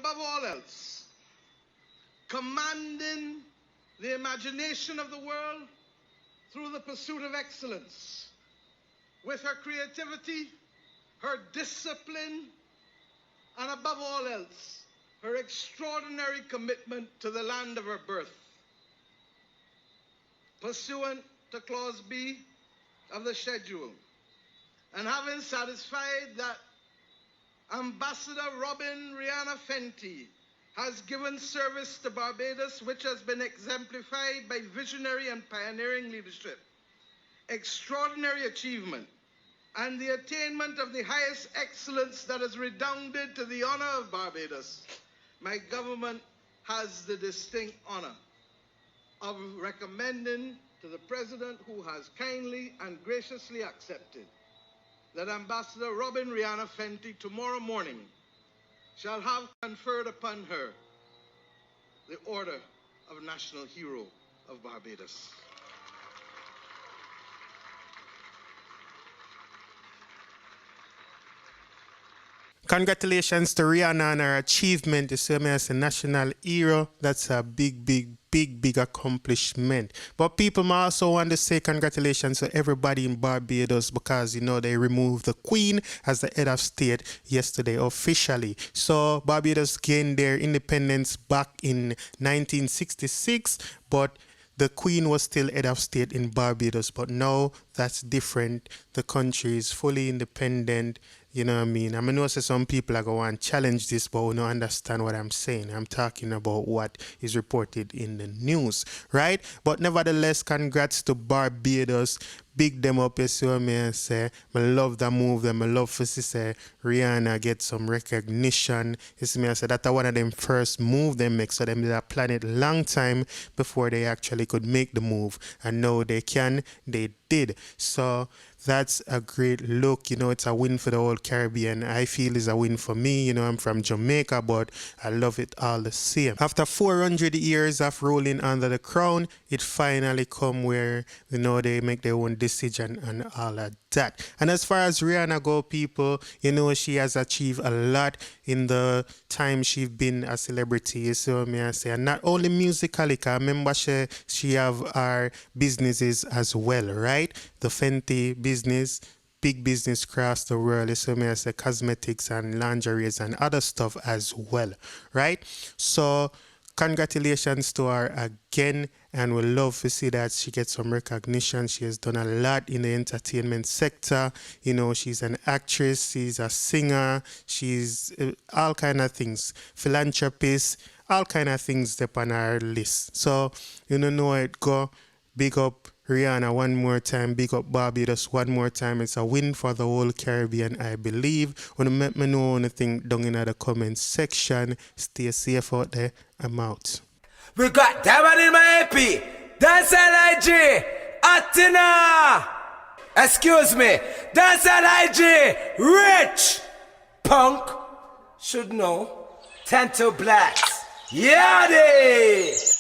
above all else, commanding the imagination of the world through the pursuit of excellence. With her creativity, her discipline, and above all else, her extraordinary commitment to the land of her birth. Pursuant to Clause B of the schedule, and having satisfied that Ambassador Robin Rihanna Fenty has given service to Barbados which has been exemplified by visionary and pioneering leadership, extraordinary achievement, and the attainment of the highest excellence that has redounded to the honor of Barbados, my government has the distinct honor of recommending to the President, who has kindly and graciously accepted, that Ambassador Robin Rihanna Fenty tomorrow morning shall have conferred upon her the Order of National Hero of Barbados. Congratulations to Rihanna on her achievement. You see me as a national hero. That's a big accomplishment. But people might also want to say congratulations to everybody in Barbados because, you know, they removed the Queen as the head of state yesterday officially. So Barbados gained their independence back in 1966, but the Queen was still head of state in Barbados. But now that's different. The country is fully independent. You know what I mean? I mean, I know some people are going to challenge this, but we don't understand what I'm saying. I'm talking about what is reported in the news, right? But nevertheless, congrats to Barbados. Big them up, you see what I say. I love that move, them. I love to see Rihanna get some recognition. You see me, I say that's one of them first move they make. So them did plan it long time before they actually could make the move. And now they can, they did. So that's a great look. You know, it's a win for the whole Caribbean. I feel it's a win for me. You know, I'm from Jamaica, but I love it all the same. After 400 years of ruling under the crown, it finally come where, you know, they make their own decision and all of that. And as far as Rihanna go, people, you know, she has achieved a lot in the time she's been a celebrity. You see what I say? And not only musically, I remember she have her businesses as well, right? The Fenty business, big business across the world. You see what I say? Cosmetics and lingeries and other stuff as well, right? So congratulations to her again, and we love to see that she gets some recognition. She has done a lot in the entertainment sector. You know, she's an actress, she's a singer, she's all kind of things, philanthropist, all kind of things up on our list. So, you know how it go. Big up Rihanna one more time, big up Barbados one more time. It's a win for the whole Caribbean, I believe. Wanna let me know anything down in the comment section. Stay safe out there. I'm out. We got that one in my AP. Dancehall IG. Atina. Excuse me. Dancehall IG. Rich. Punk. Should know. Tento Blacks. Yadi.